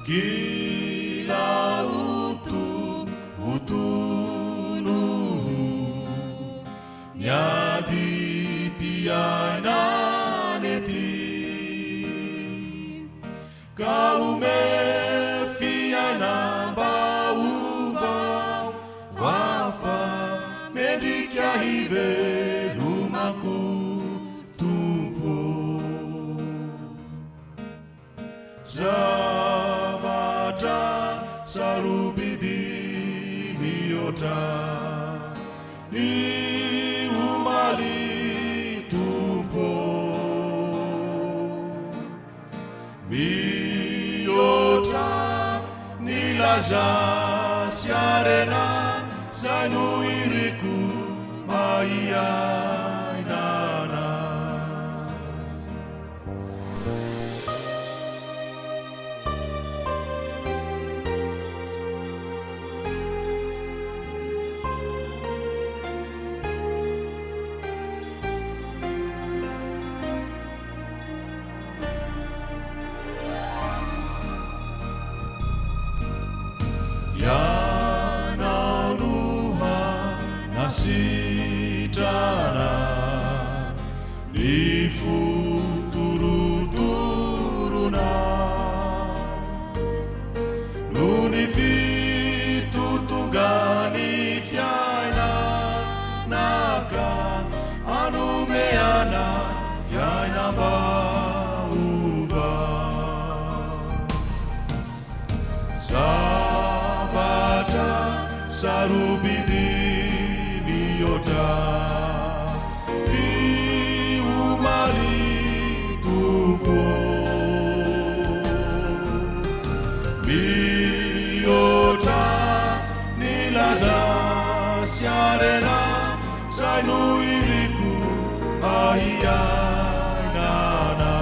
Kila utunu nyadi piananeti kaume fiana bauva wafa medikia hive lumaku tumpo Zavatra sarubidi miota ni umali tumpo miota ni laza siarena sanu iriku maya nana Yananuha nasitana ni futuru-turuna nuni vitutugani fiaina naka anumeana fiaina bauva Zavatra sarubidi miota ni umali tupo miota ni laza siarena sainu iriku ahia nana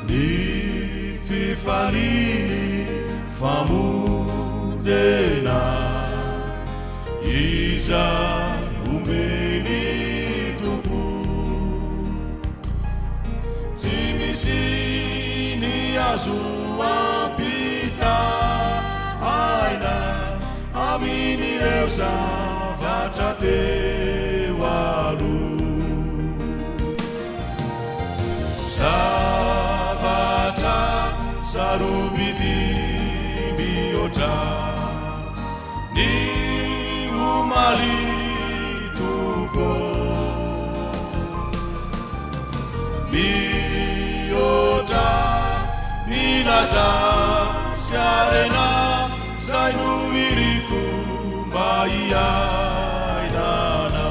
Ni fifarini famuzena Iza umeni tupu Timisini azua pita Aina amini reusa vatate walu Zavatra sarubidi miota ni umali tupo miota ni laza siarena zainu iriku maya nana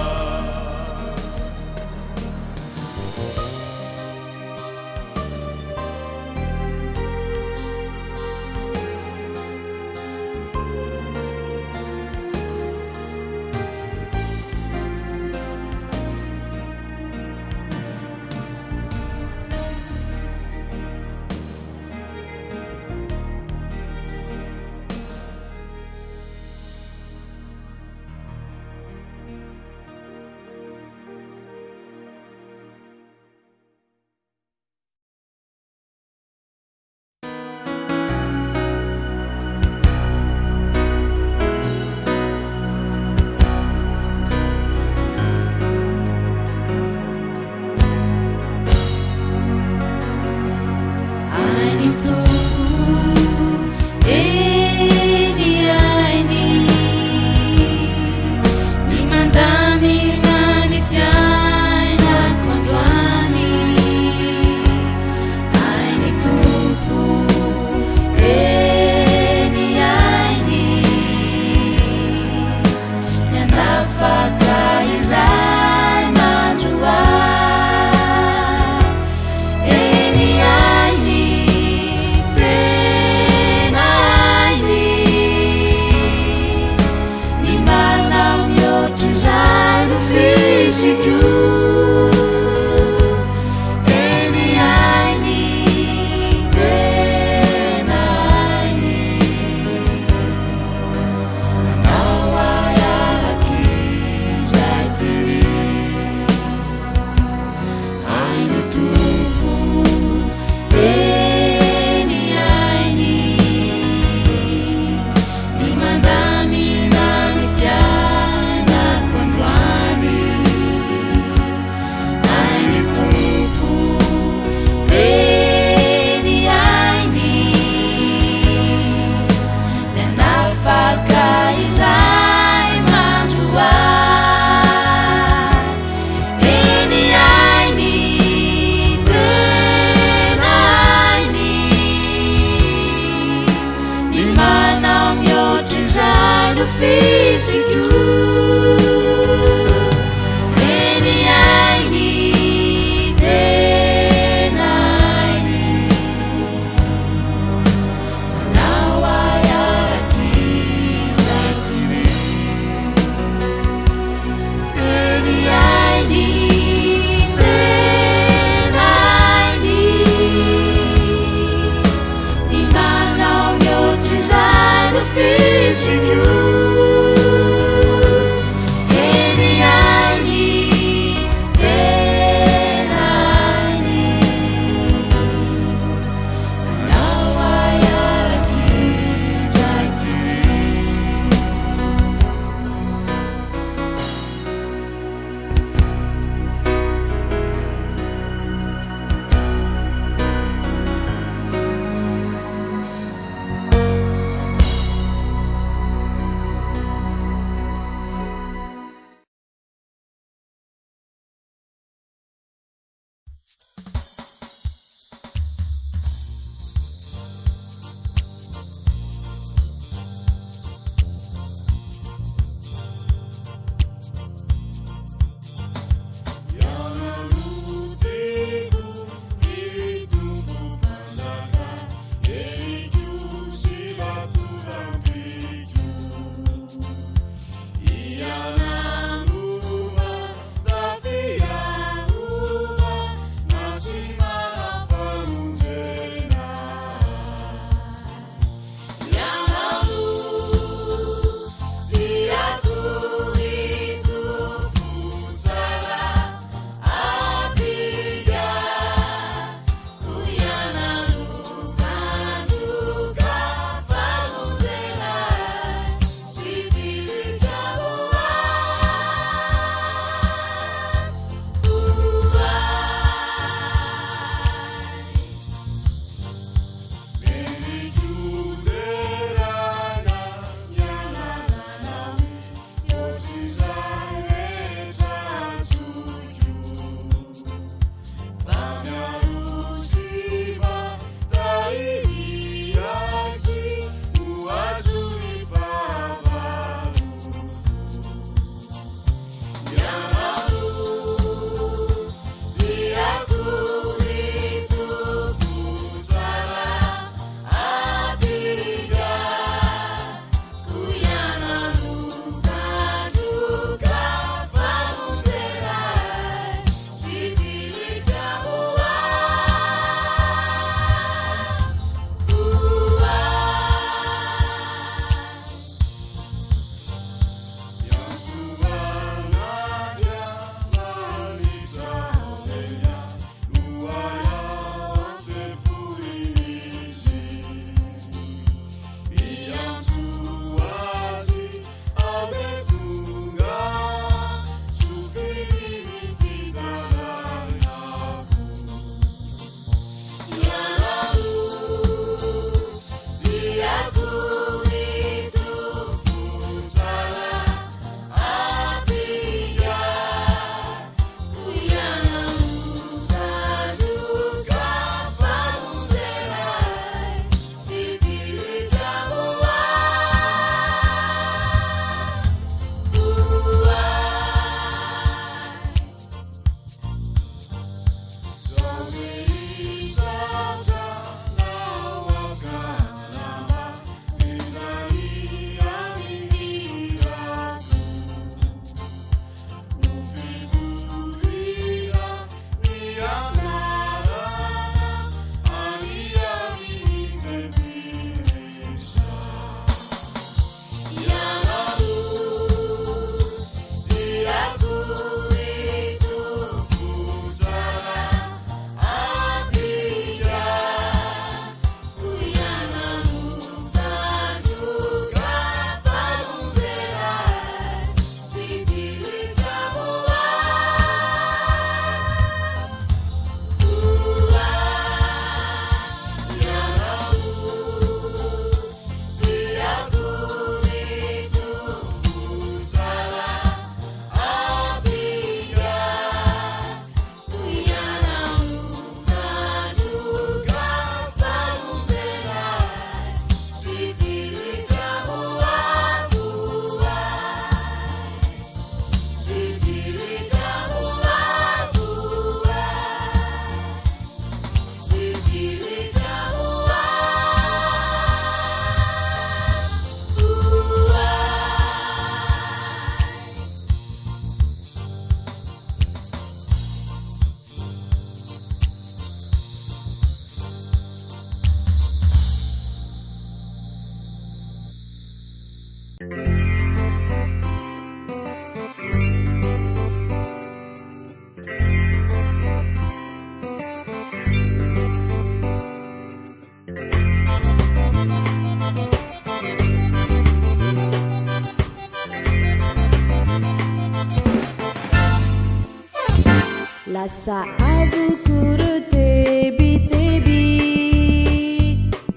Lasa abu kuru tebi-tebi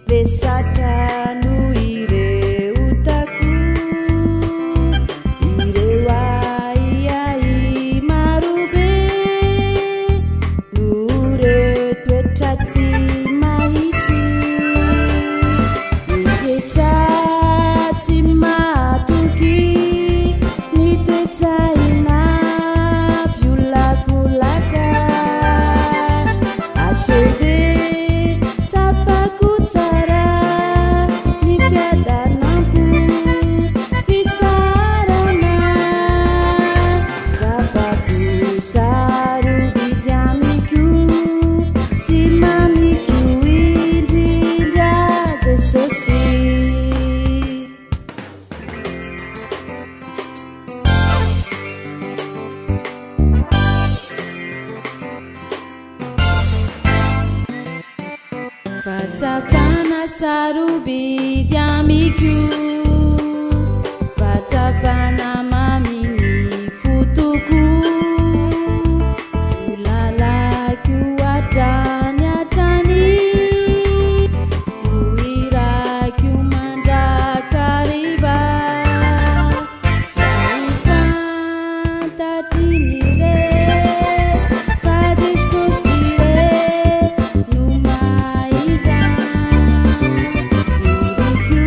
Besata nuire utaku Ire wai marube Nure twetatsi mahiti Nite tatsi matuki Nite taina piula-kulaka Acede sapaku tsara Ny fiadanampo fitsarana Sapaku sarobidy amiko Sy mamiko indrindra Jesosy Fatsapana sarobidy amiko Fatsapana maminy fotoko Lalako atrany Hoirako mandrakariva Fantatry ny re Fa Jesosy re no maiza Iriko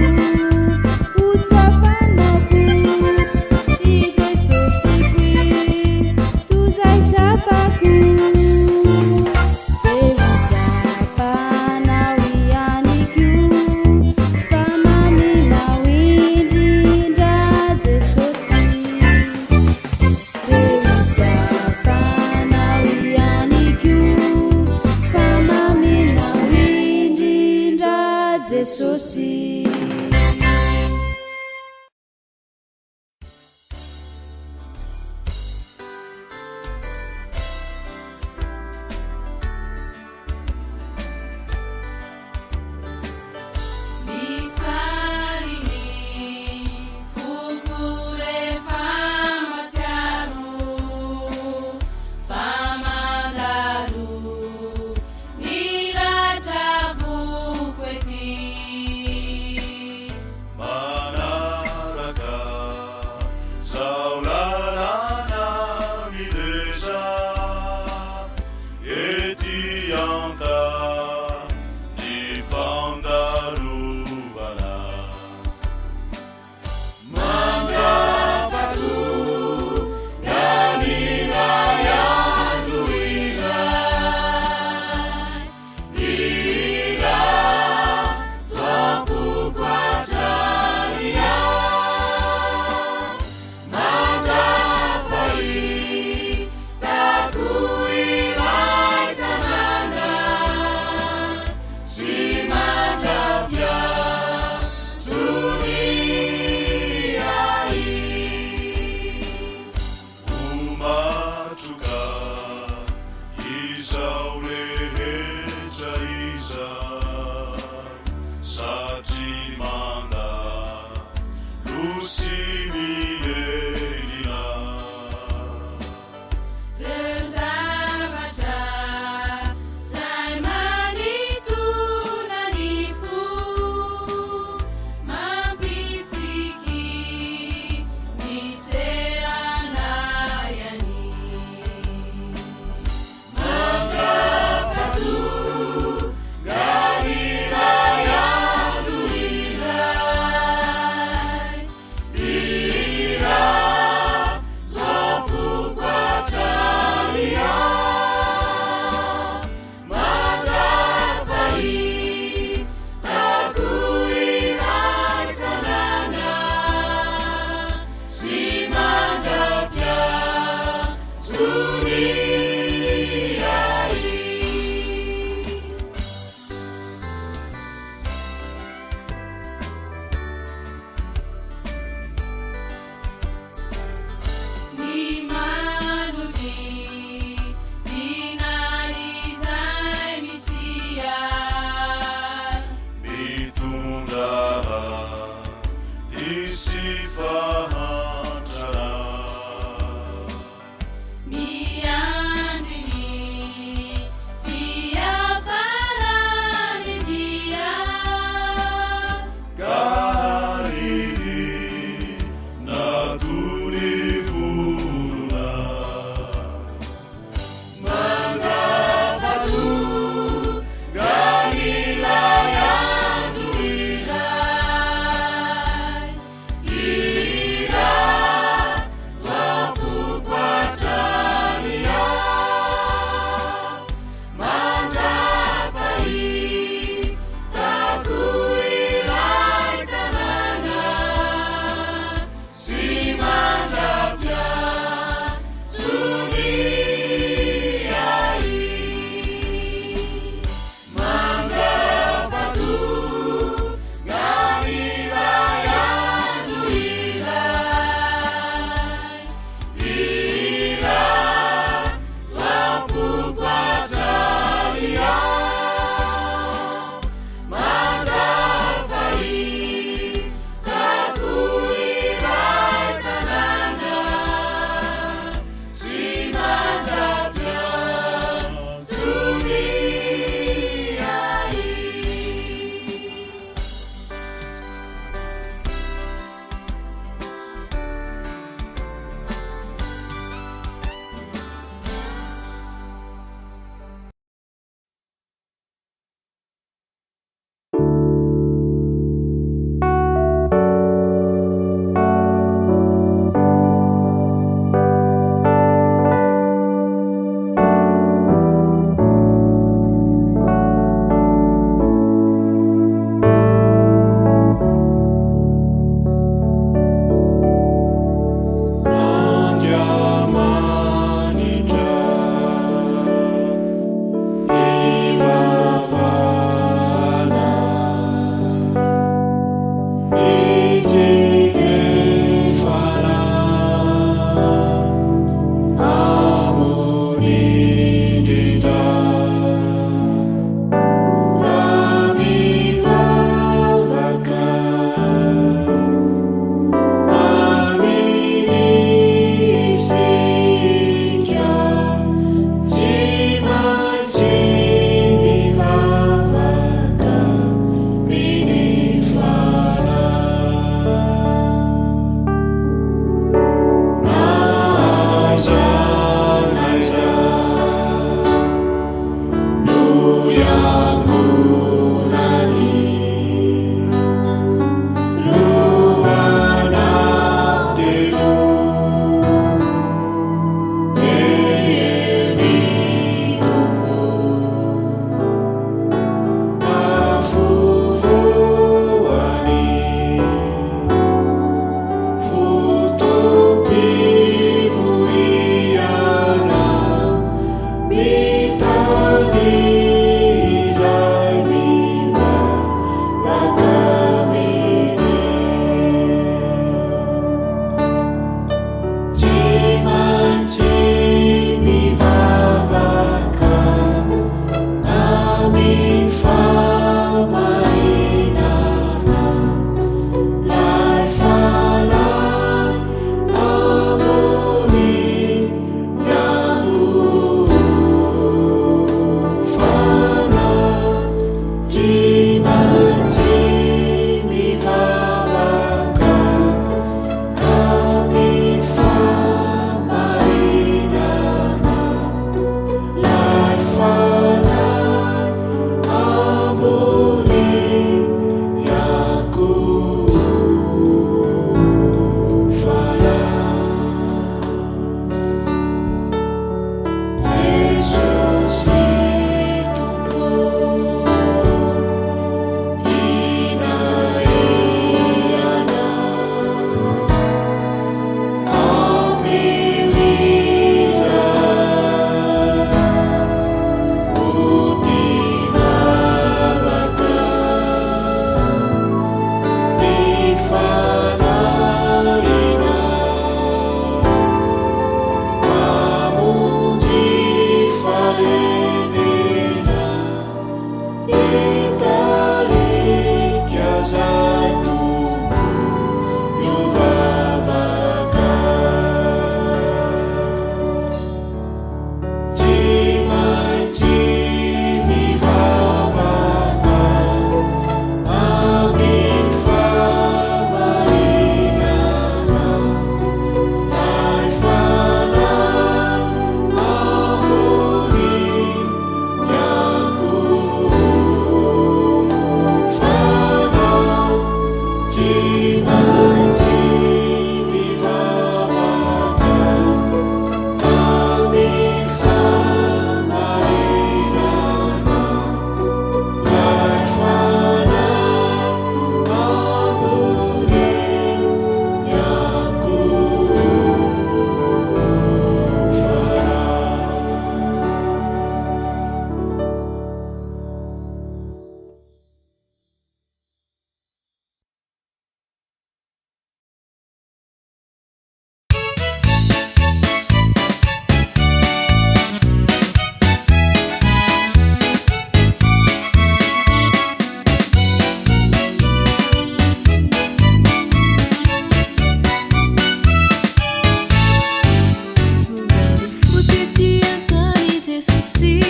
Yesusi,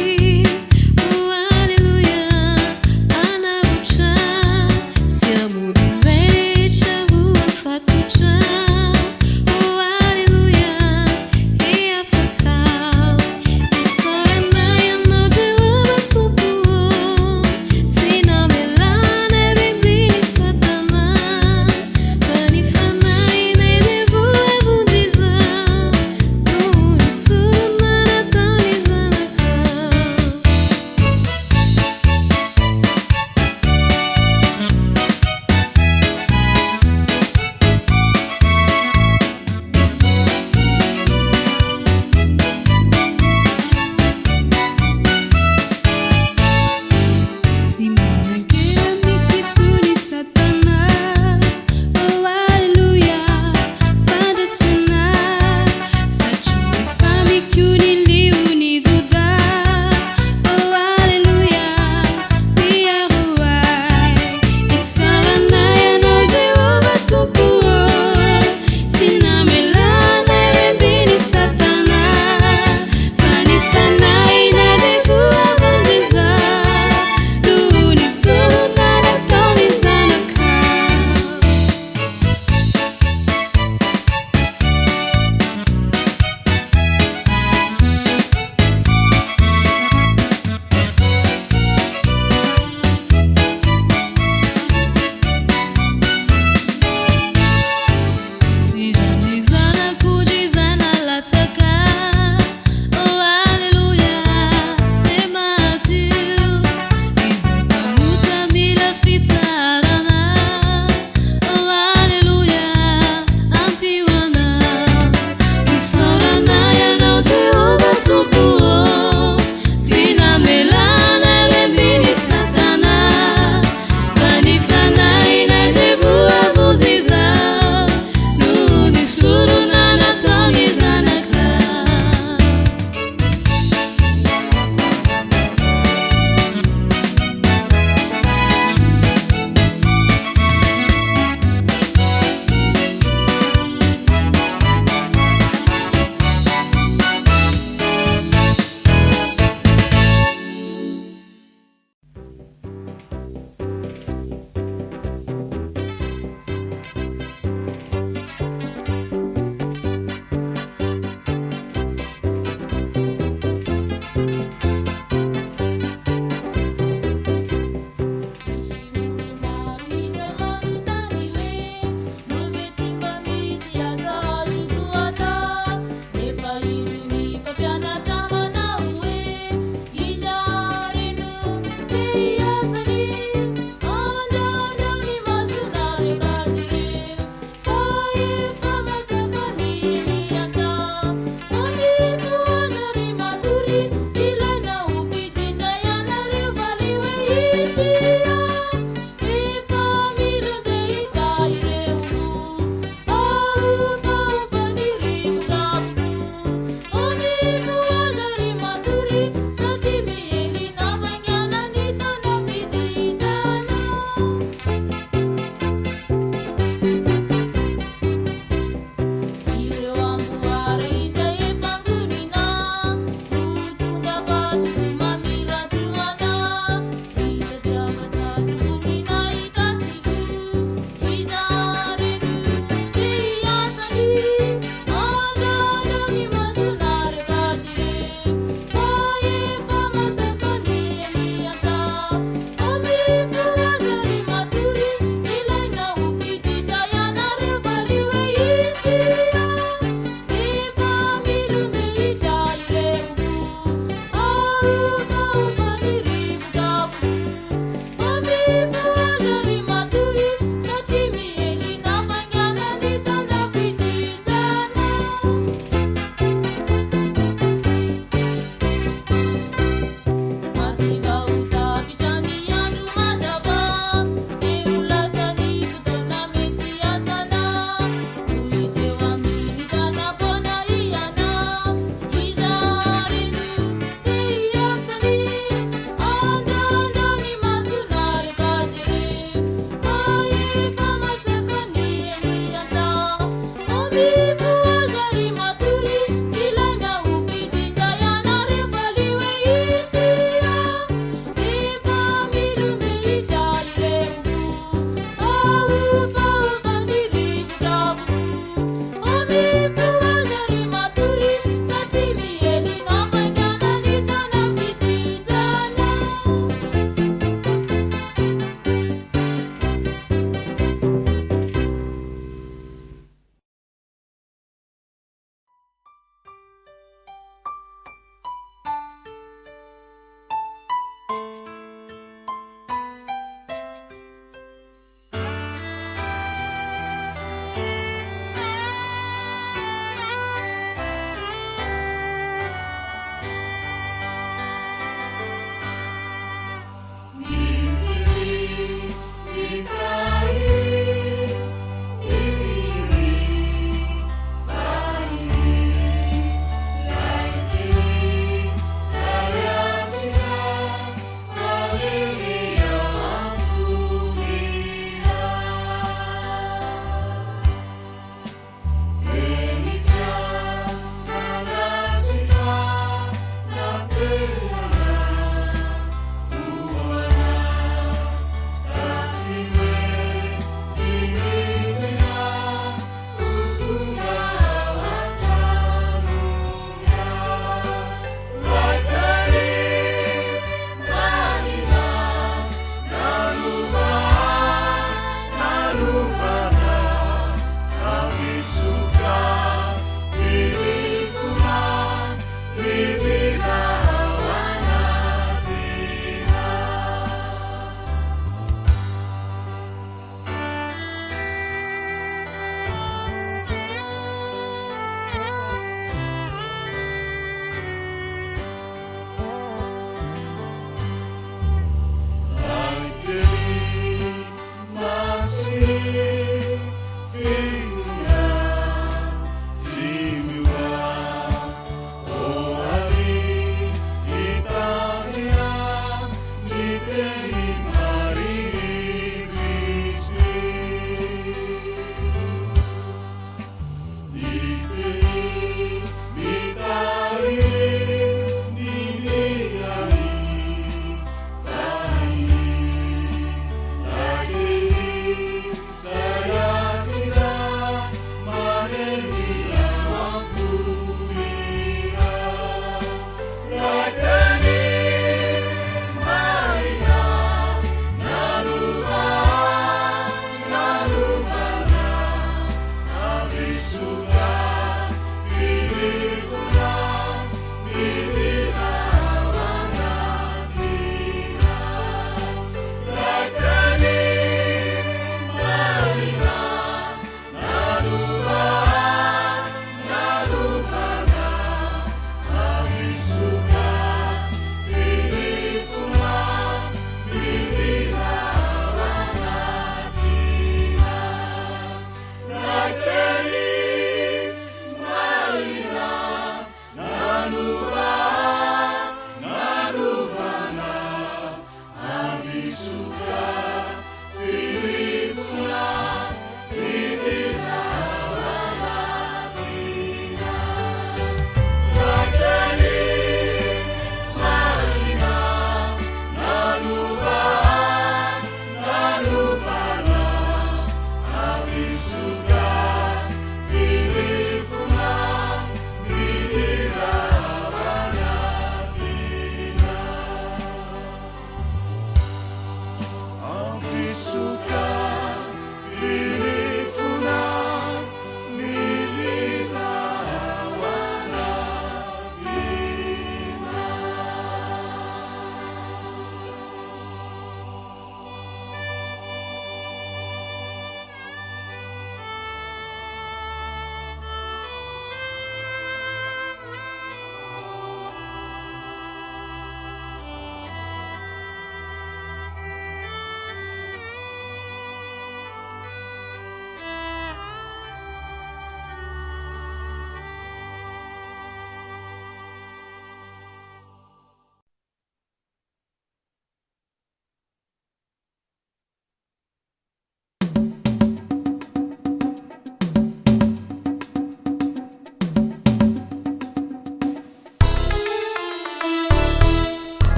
haleluya, anabuca, siamo di svecia, afatuca, haleluya, e afakau, e soremai no teu tupu, sina melane rebini satana, bani famai ne devu ebundiza, nuni surmana tanizanaka.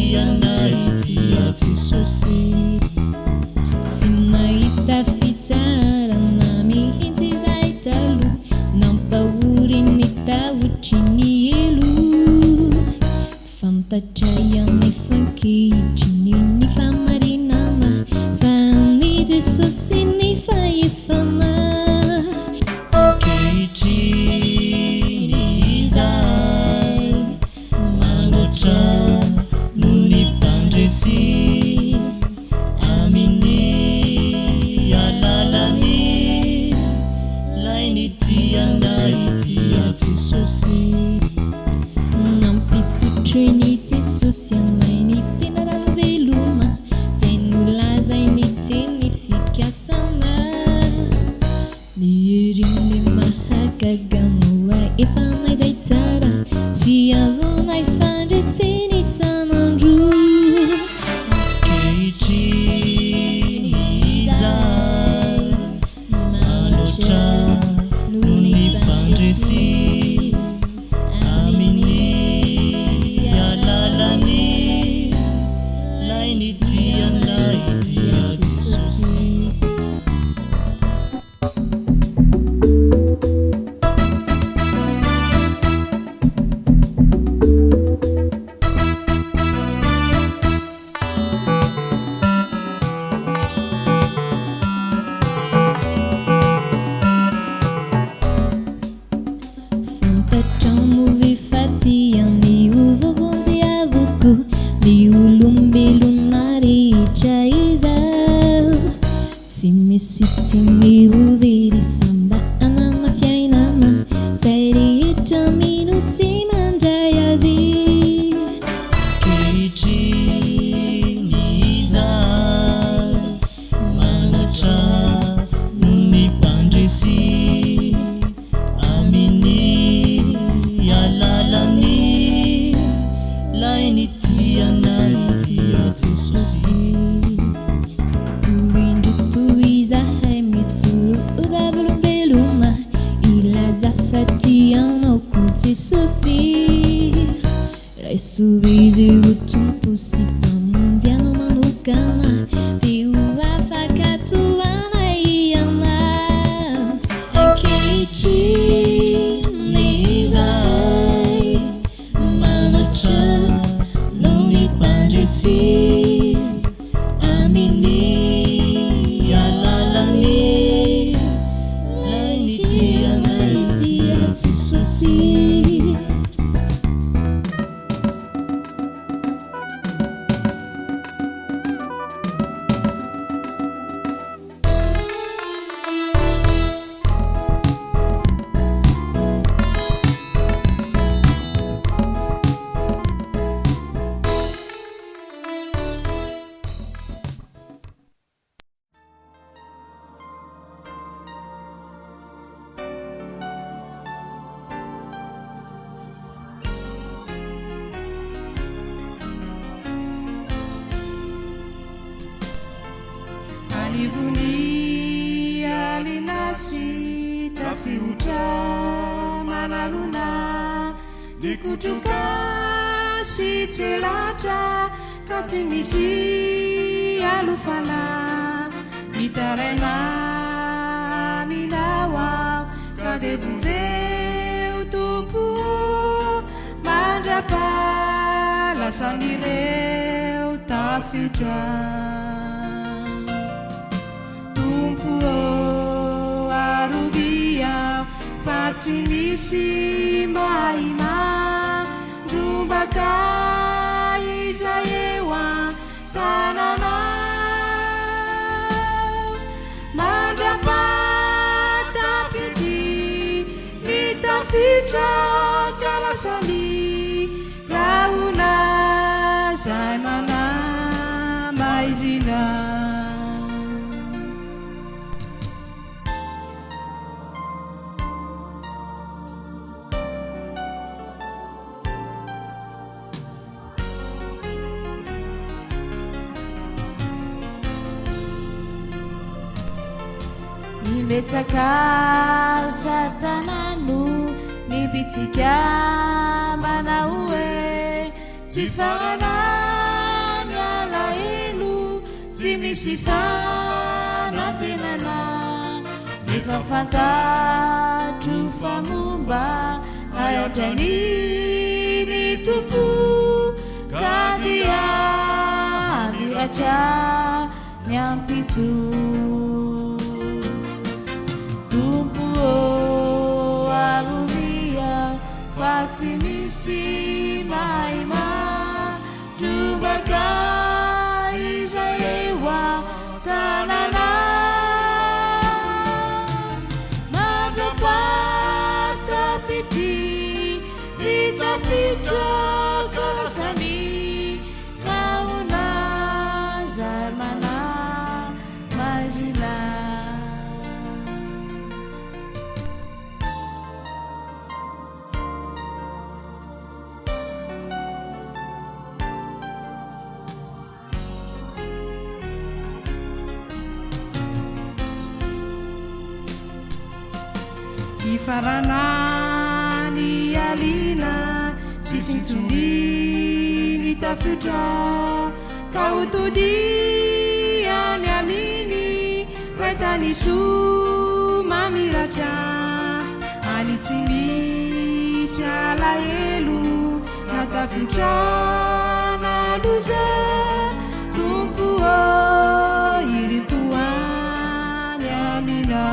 tianaitia Jesosy. Sy nahita fitsarana mihitsy izay taloha, nampahory ny tahotra ny elo. Fantatra ihany fankehitry ny famarinana, fa ny Jesosy ny fahefana. Ankehitriny izay manoatra no ny mpandresy amin'ny alalany, lainy tianaitia Jesosy. Nampisotro ny Jesosy amainy tena rano veloma, zay nolazainy teny fikasana. Ny heriny mahagaga moa efa naizay tsara, sy azonay fandreseny isan'andro. Ankehitriny izay manoatra no ny mpandresy amin'ny alalany, lainy tianaitia Jesosy. Fantatramo efaty amin'ny ovovonjy avoko, ny olombelona rehetra izao. Sy misy tsy mihovery famba anana fiainana, zay rehetra mino sy mandray azy. Ankehitriny izay manoatra no ny mpandresy amin'ny alalany, lainy tianaitia Jesosy. Toindro toy izahay mitoro ravolombelona, ilaza fa tianao koa Jesosy. Raiso izy ho tompo sy mpamonjy anao manokana, dia ho afaka toanay ianao. Ankehitriny izay manoatra no ny mpandresy amin'ny alalany, lainy tianaitia Jesosy. Anivony alinasy tafihotra manarona, nikutroka sy tselatra ka tsy misy alofana. Mitaraina minawa ka devonzeo tompo, mandrapalasangireo tafihotra. Arubia fa tsy misy mahima, drombaka izay eo an-tananao. Mandrapatapity ny tafidra ka lasany, rahona zay manamaizina. Nimetsaka satanano nibitsika manao hoe tsy farana misy fanantenana nefa fantatro fa momba ayatrany ny tompo ka dia miratra ny ampitso tompo aromia fa tsy misy maima drumbaka izay ewa tanana madrapatapity vitafitra kalasany kaona zarmana mazila ifarana ny alina sisintsony tafitra ka hotodiany aminy faitany soa mamiratra any tsy misy alahelo na tafitra na loza tompo iritoany amina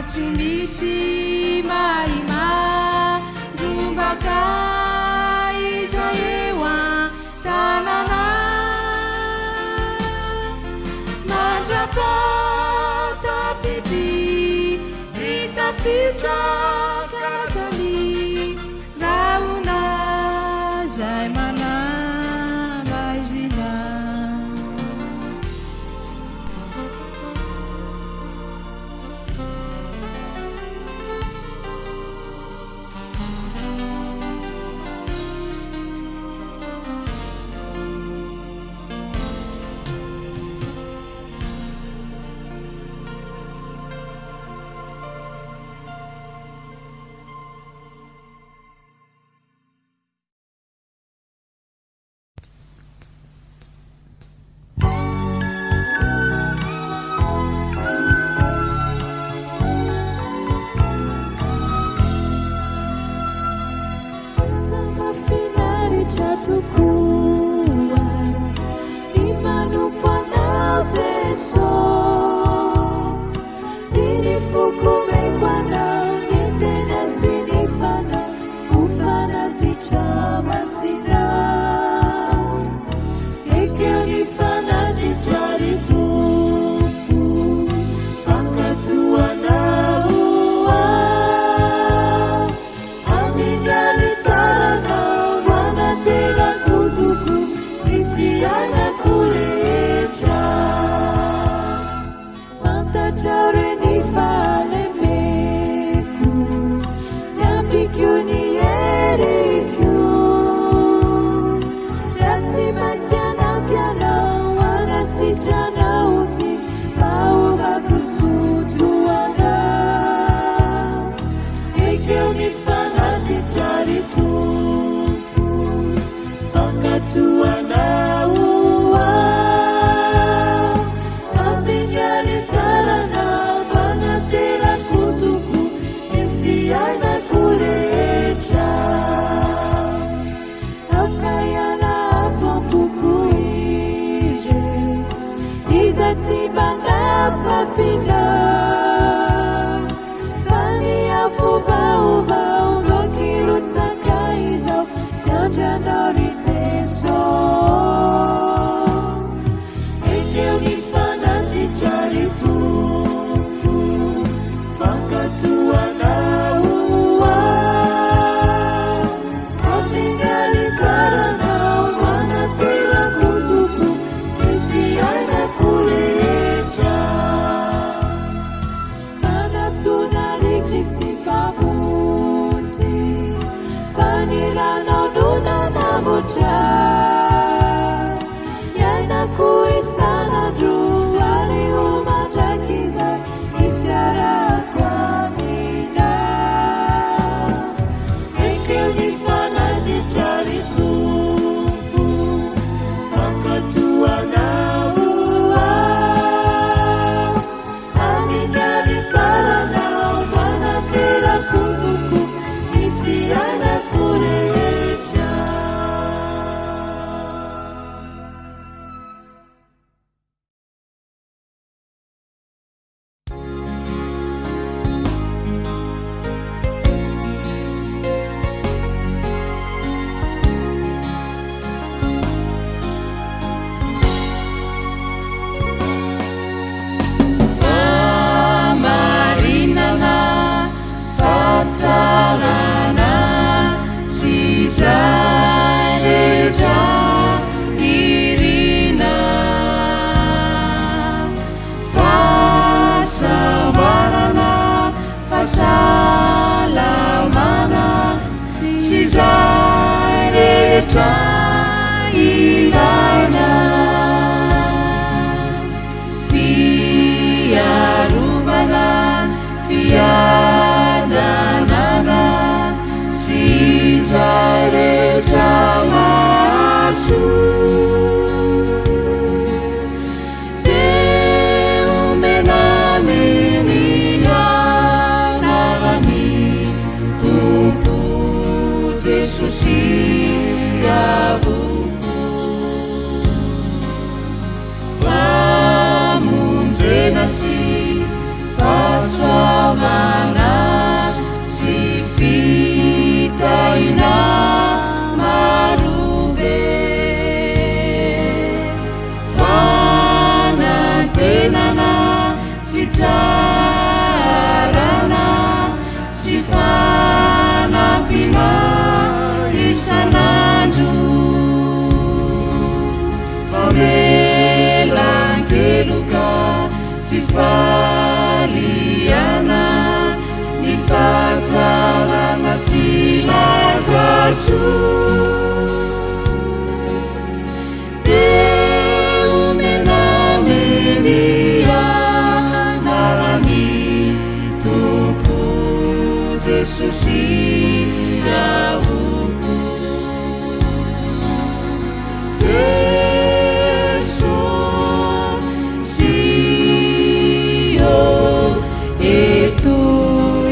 tsy misy maima drumbaka izay ewa tanana mandrapatapity vitafitra kalasany raona zay manamazina Fana rehetra ilaina fiarovana fiadanana sy izay rehetra mahazo dia omena aminy anarany Tompo Jesosy avoko famonjena sy fahasoavana sy fitaina marobe fanantenana fitsarana sy fanampiana isanandro famelankeloka fifaliana ny fahatsarana sy lazaso dia omena aminy anarany Tompo Jesosy avoko Jesosy eto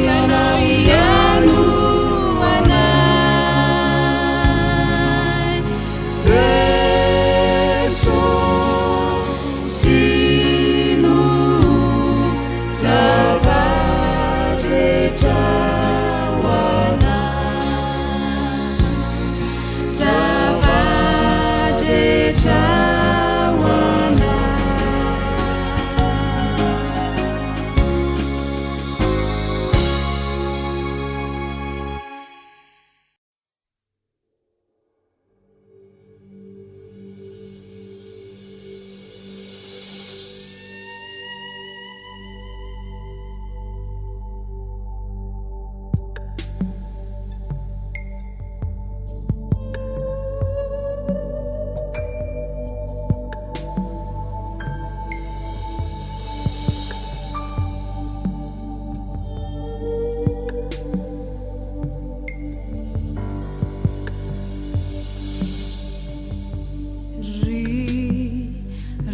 ianao iano anay Jesosy no zava-drehetra ho anay zava-drehetra ho anay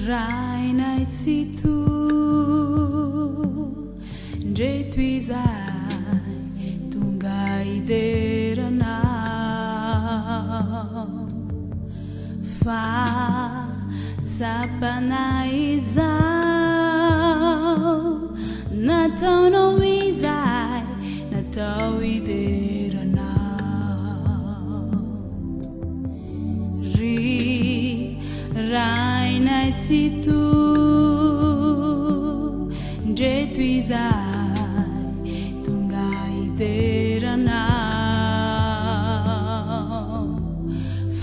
rainay tsy to ndreto izay tonga ideranao fa tsapana izao nataonao izay natao ideranao rainay tsy to ndreto izay tonga ideranao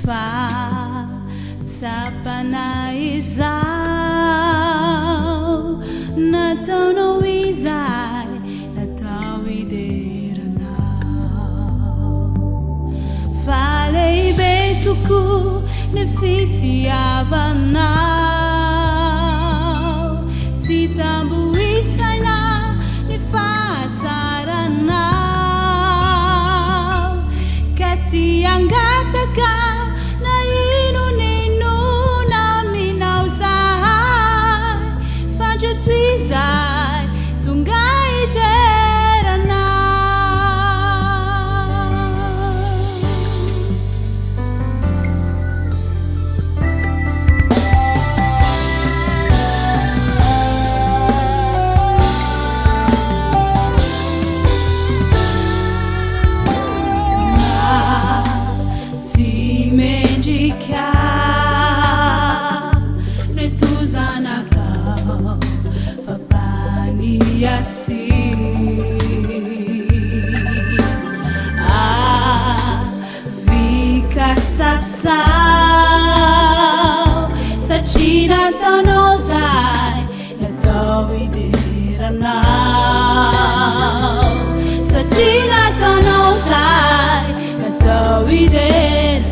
fa tsapana izao nataonao izay natao ideranao fa lehibe tokoa ny fitiavanao tsy tamboisaina ny fahatsaranao ka tsy angataka na inonino naminao zahay fa ndreto izay tonga ideranao Sa cina tanau sai na tau idera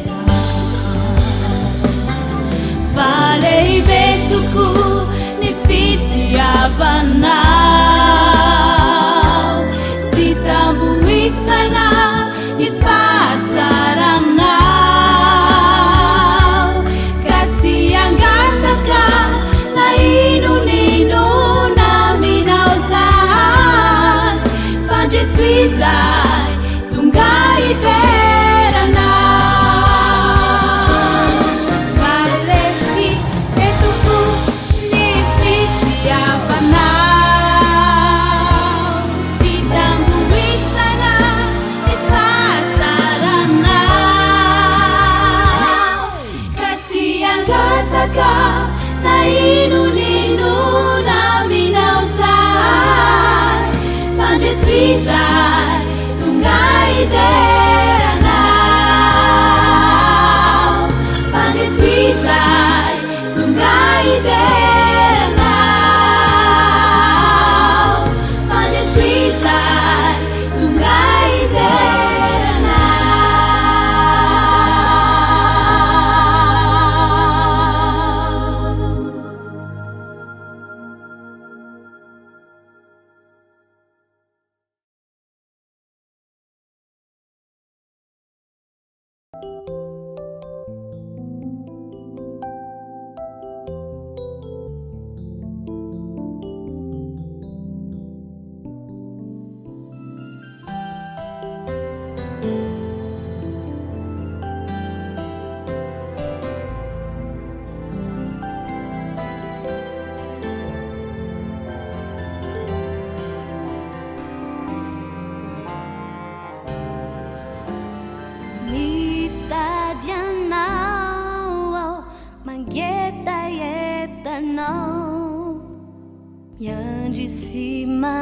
Yang di simanirin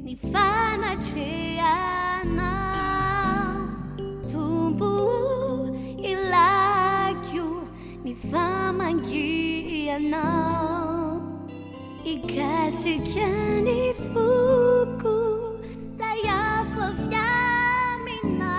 ni fanaceana tumbuh ilagyu ni famanggiana ikasikian ifuku layaf of yamina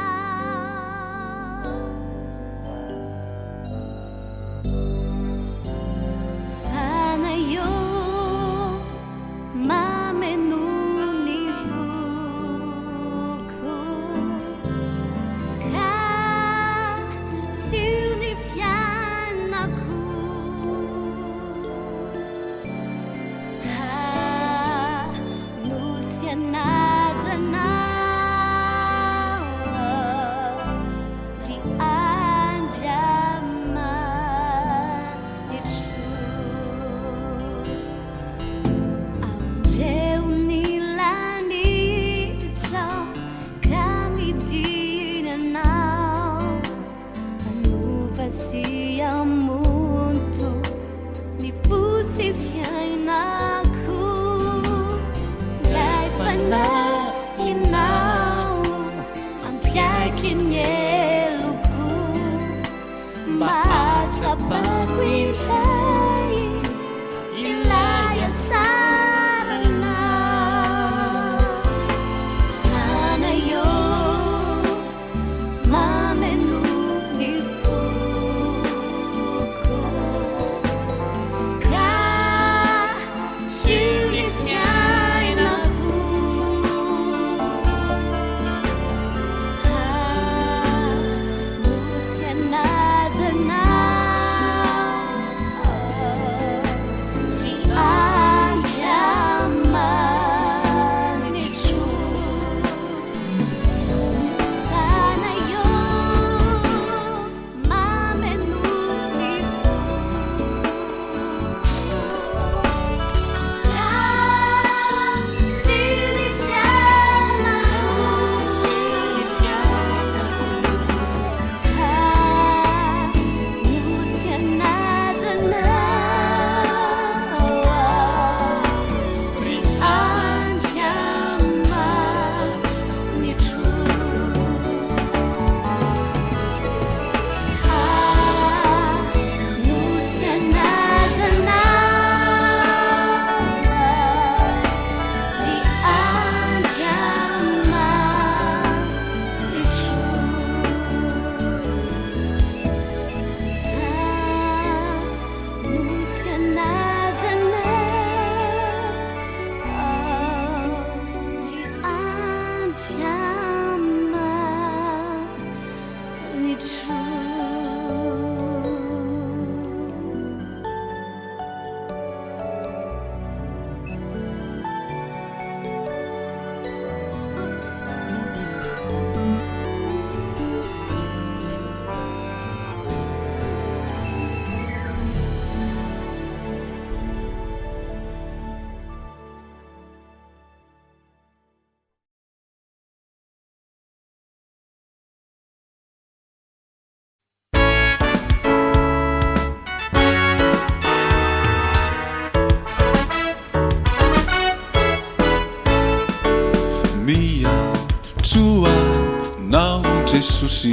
Jesusi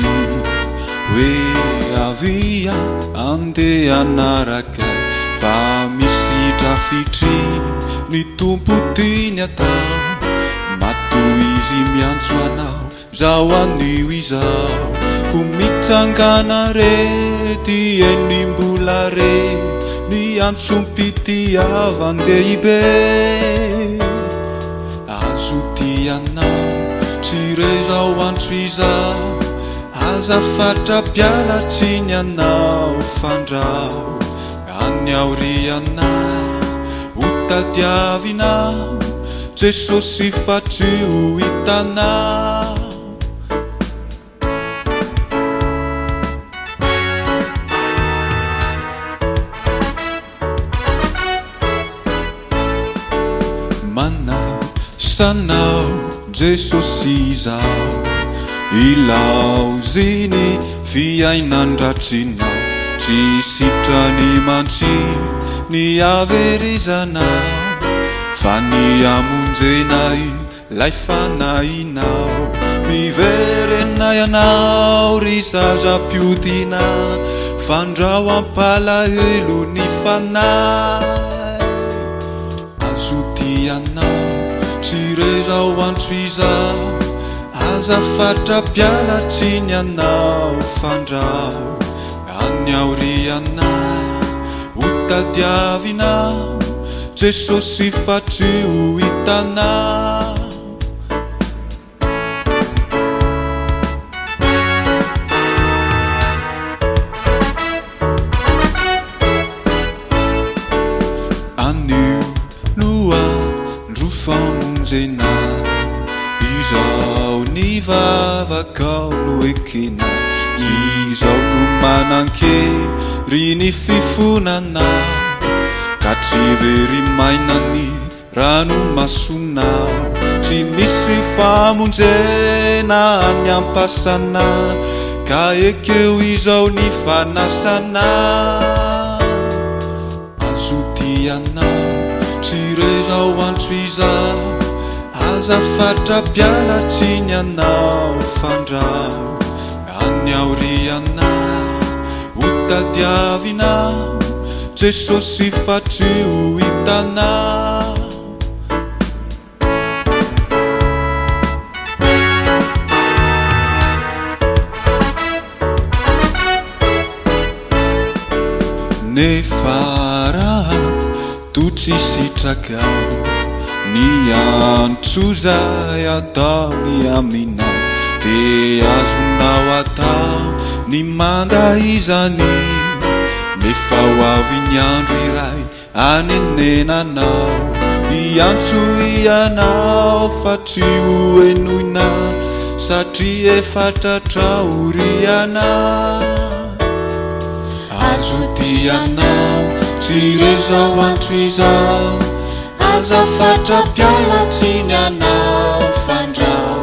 we avia ande anaraka fa misy tafitry ny tompo teny atao matoy izy miantso anao zao anio izao ko mitsangana re ty enimbola re ny antsompity avandehibe azo ty anao tsy re zao antso izao azafatra pialatsiny anao fandrao any aorianay ho tadiavinao Jesosy fatry ho hitanao manao sanao Jesosy izao ilaoziny fiainandratrinao tsy sitrany mantry ny averizanao fa ny amonjenay lay fanahinao miverenay anao ry zazam-piodina fandrao ampalahelo ny fanay azotianao tsy rezao antso izao azafatra pialatsiny anao fandrao any aorianay ho tadiavinao Jesosy fatry ho hitanao anio loandro famonjenay izao ny vavakao no ekena izao no manan-kery ny fifonanao ka tsy very mainany rano masonao tsy misy famonjena any ampasana ka ekeo izao ny fanasana azotianao tsy rezao antso izao azafatra pialatsiny anao fandrao any aorianay ho tadiavinao Jesosy fatry ho hitanao nefa raha to tsy sitrakao ny antso zay ataony aminao de azonao atao ny mandaizany nefa ho avy ny andro iray anenenanao iantso ianao fatry ho enoinao satria efa tratraorianao azotianao tsy rezao antso izao azafatra pialatsiny anao fandrao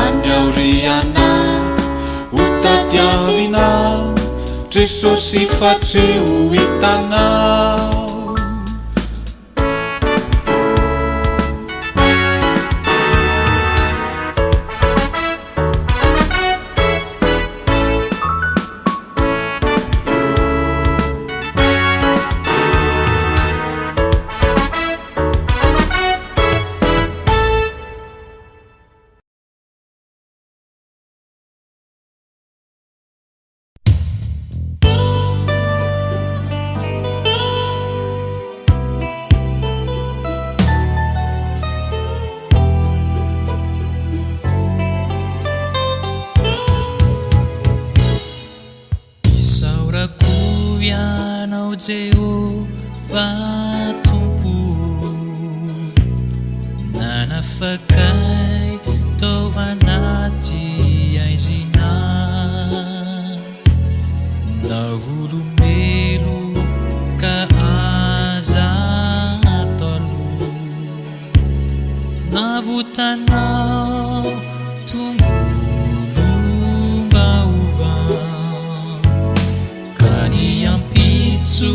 any aorianay ho tadiavinao Jesosy fatry ho hitanao Jehovah Tompo nanafakay tao anaty aizina naholomelo ka aza talo navutanao tongolo baobab ka niampitso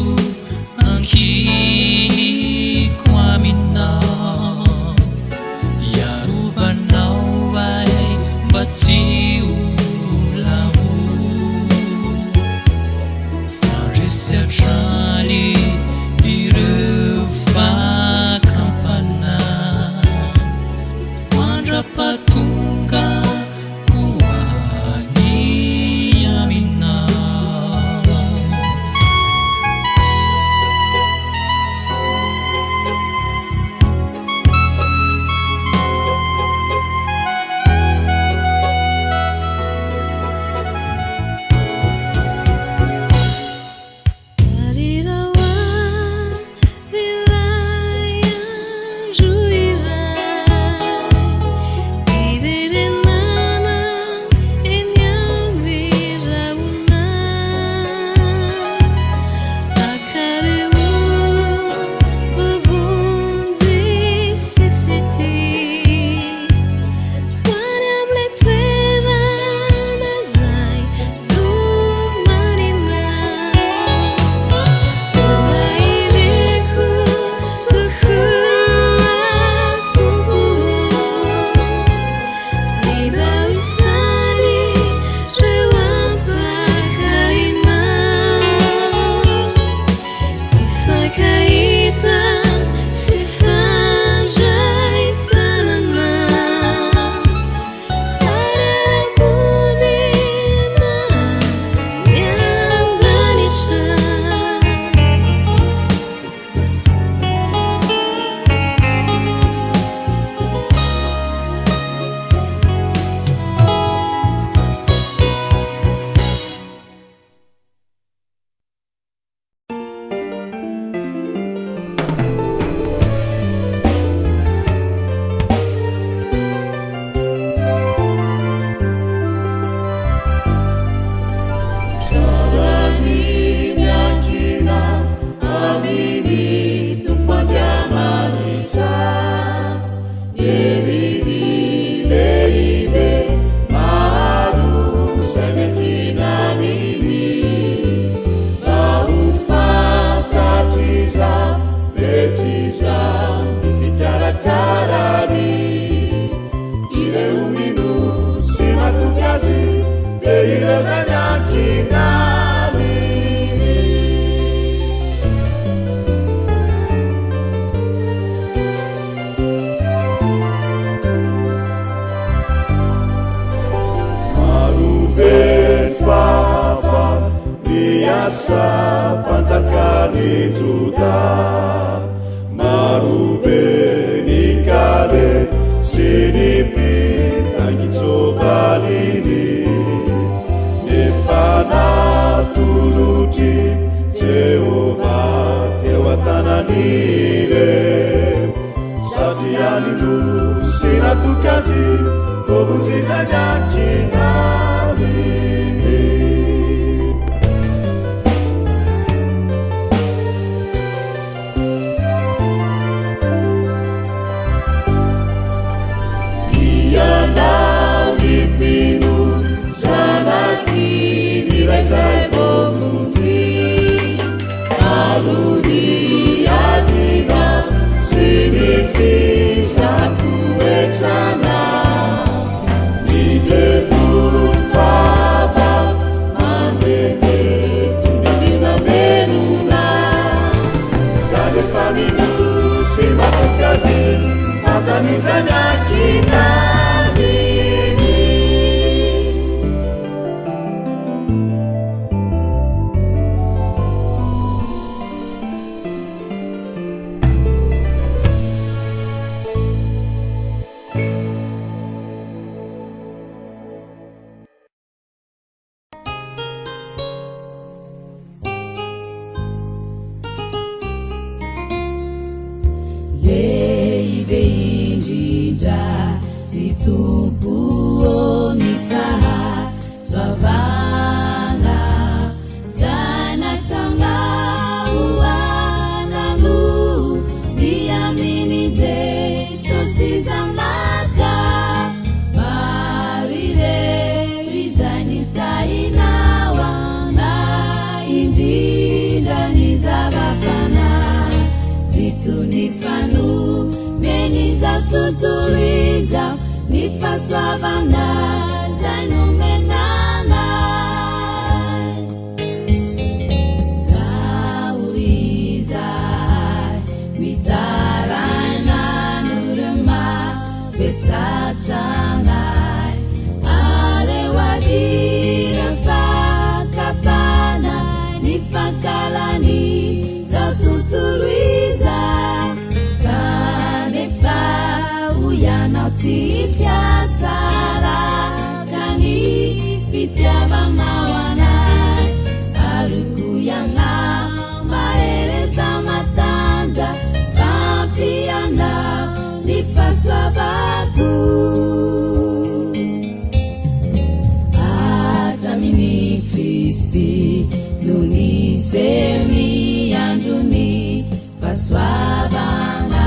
Swabana,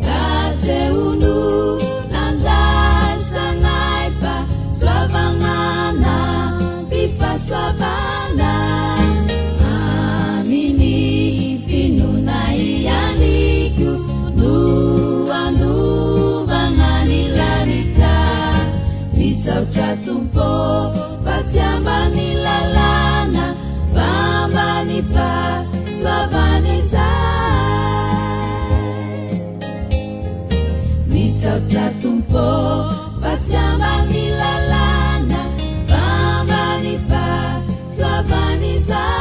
Kate unu nanda misaotra tompo fa tsy ambany lalàna fa ambany fahasoavany izay. Misaotra tompo fa tsy ambany lalàna fa ambany fahasoavany izay.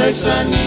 Andai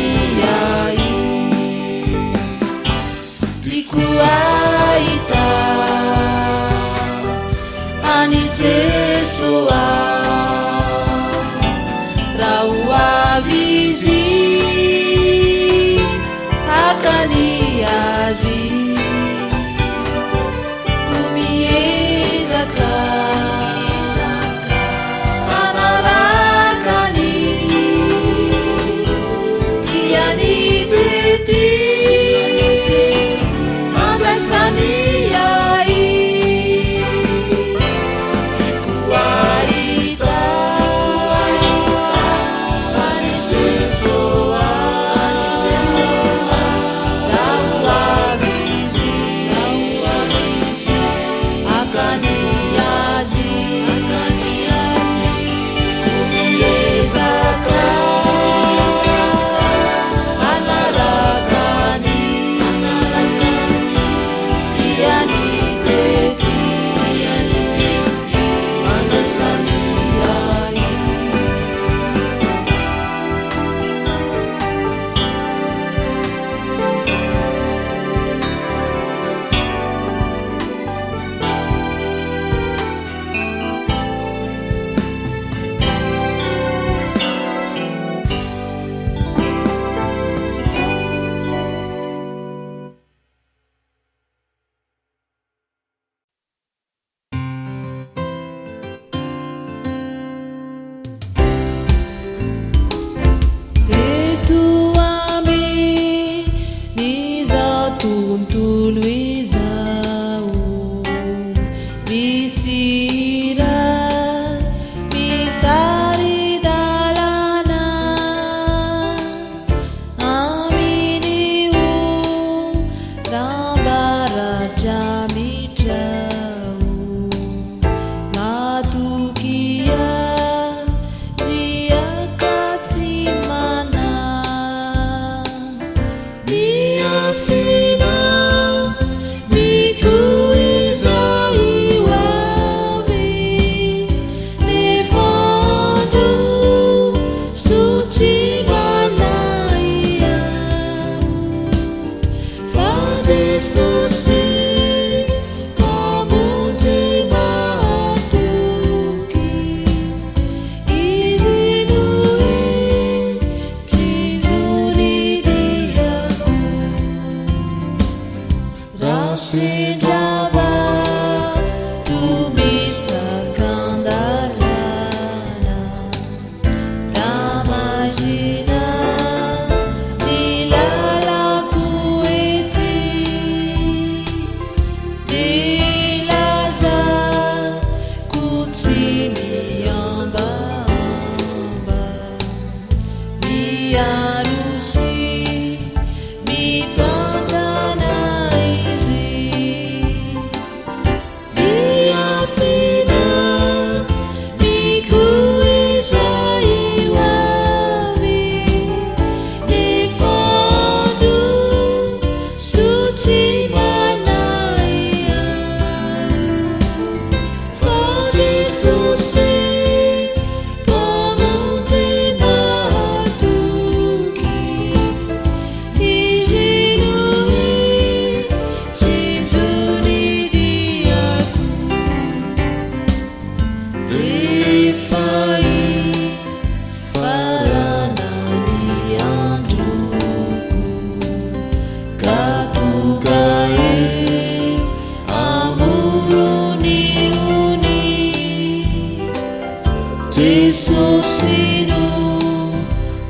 Sesosinu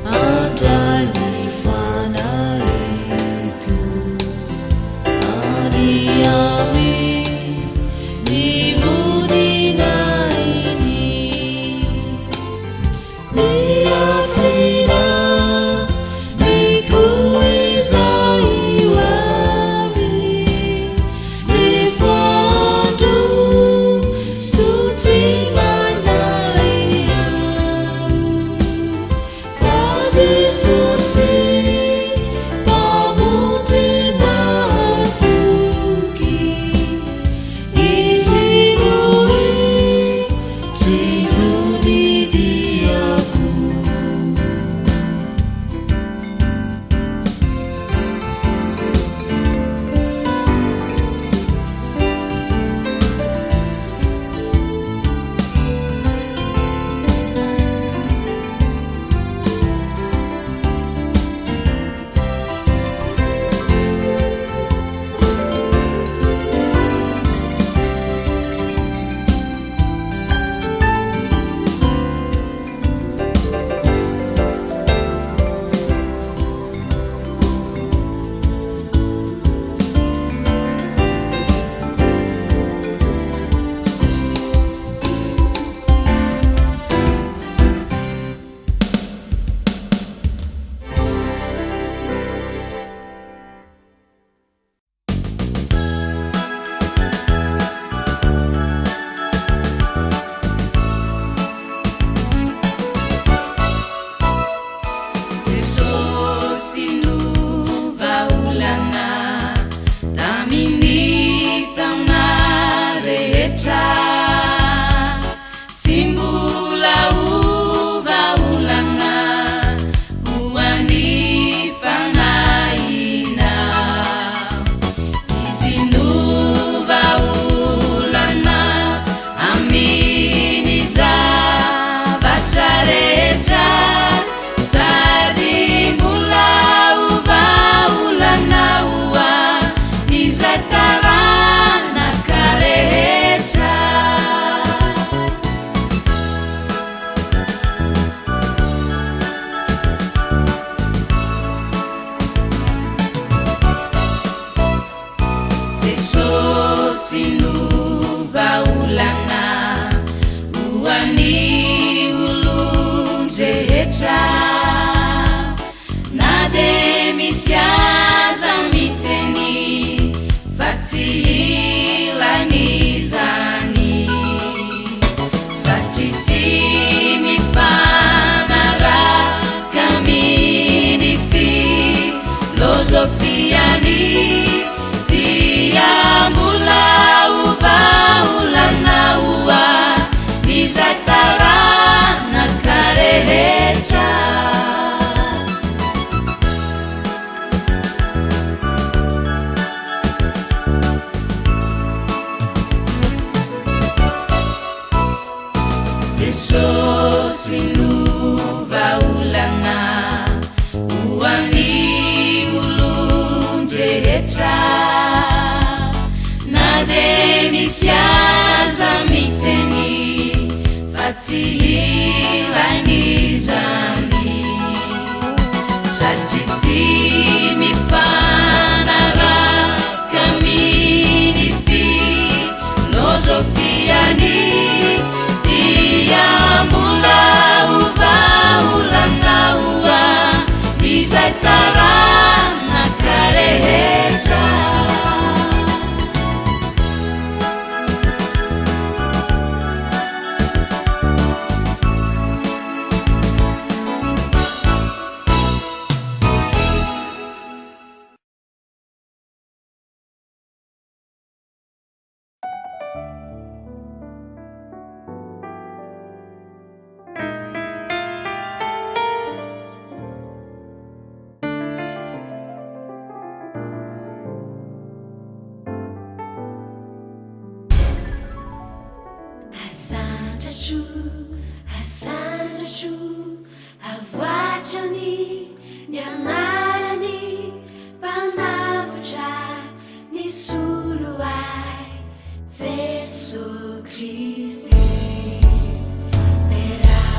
ada di fana itu, Ariami di dunia ini, Biafina di kuizai wavi, di fondu suci Jesu Kristi, terá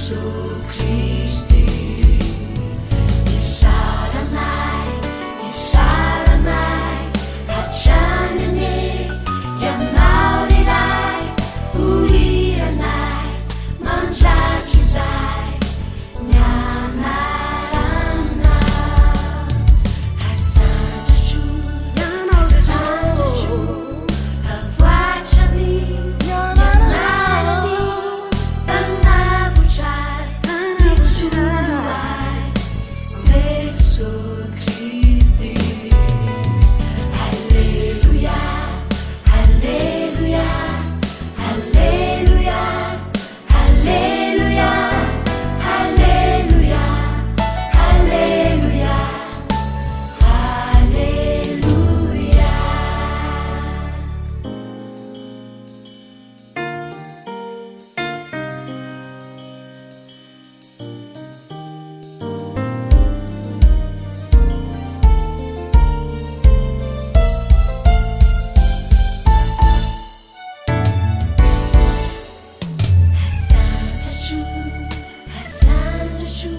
Jesu Kristi. Isaranay, isaranay, hajanane, yanauriray, uliranay, mandrakizay, nyanarana. Hasandraju, hasandraju, havoatrany, yanarany, tanavotray, nisoloay, Jesu Kristi. Alleluia, alleluia, alleluia, alleluia, alleluia, alleluia, alleluia. Hasandraju, hasandraju,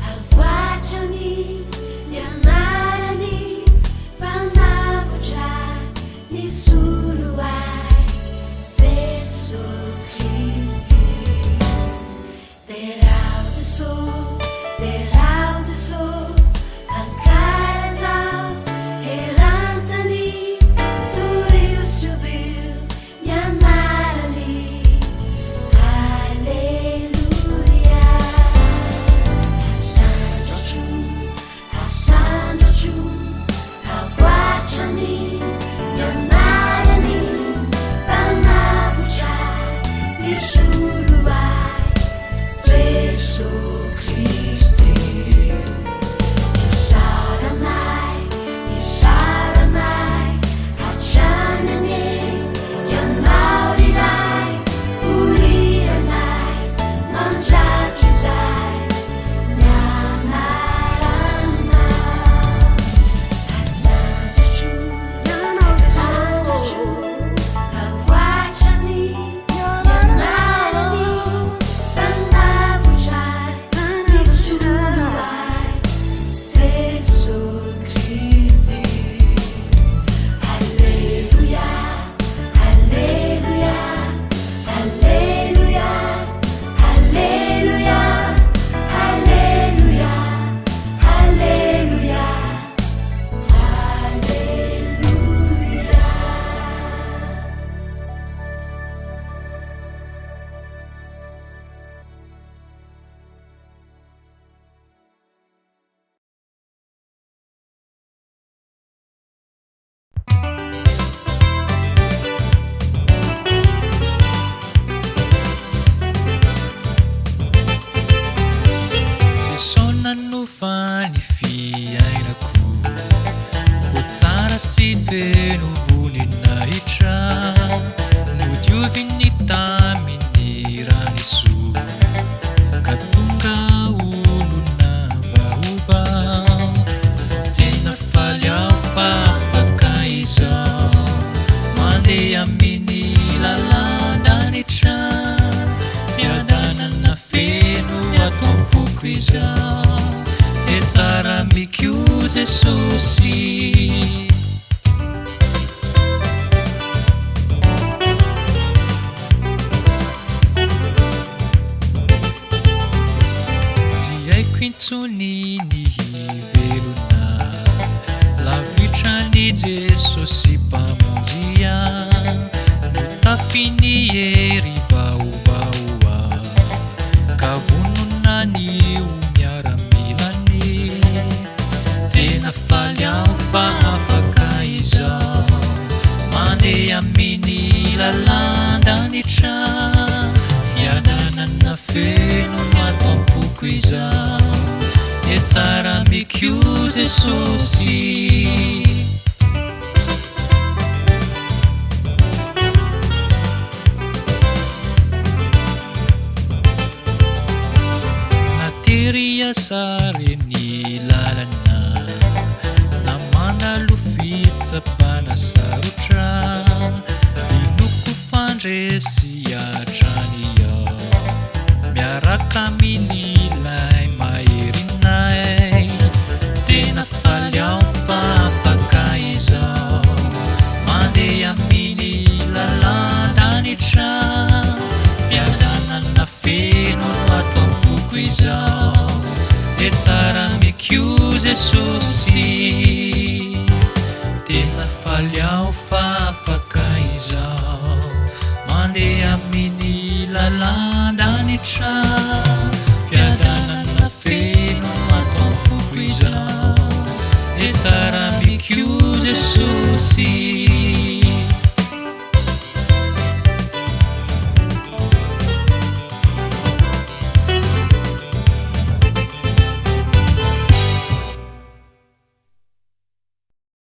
havoatrany, yanarany, mpanavotray, nisoloay, Jesu Kristi. Derao Jesô, ankarazao, herantany, torio subiu, yanarany. Alleluia. Hasandraju, hasandraju, havoatrany, yanarany, mpanavotray, nisoloay, Jesu Kristi. Isaranay, isaranay, hajanane, yanauriray, uliranay, mandrakizay, nyanarana. Hasandraju, hasandraju, havoatrany, yanarany, tanavotray, nisoloay, Jesu Kristi. Alleluia, alleluia, alleluia, alleluia, alleluia, alleluia, alleluia. Jesô nanova ny fiainako, ho tsara sy feno voninahitra, nodioviny tamin'ny ranisoa, ka tonga olona vaovao, tena faly aho fa afaka izao, mandeha amin'ny lalan-danitra, fiadanana feno ataom-poko izao, e tsara mikio Jesosy. Tsy haiko intsony ny hivelona, lavitrany Jesosy mpamonjy ahy, no tafiny hery vaovaoa, ka vonona ny miaramilany, tena faly aho fa afaka izao, mandeha amin'ny lalan-danitra, fiadanana feno ataom-poko izao, e tsara mikio Jesosy. Natery asary ny lalana, namana lofitsapana sarotra, inoko fandresy atrany ao, miara afaka minilay mairinay tena faly aho fa afaka izao mandeha amin'ny lalan-danitra fiadanana feno no ato am-poko izao de tsara mikio Jesosy tena faly aho fa afaka izao mandeha amin'ny lalan-danitra fiadanana feno no ato am-poko izao de tsara mikio Jesosy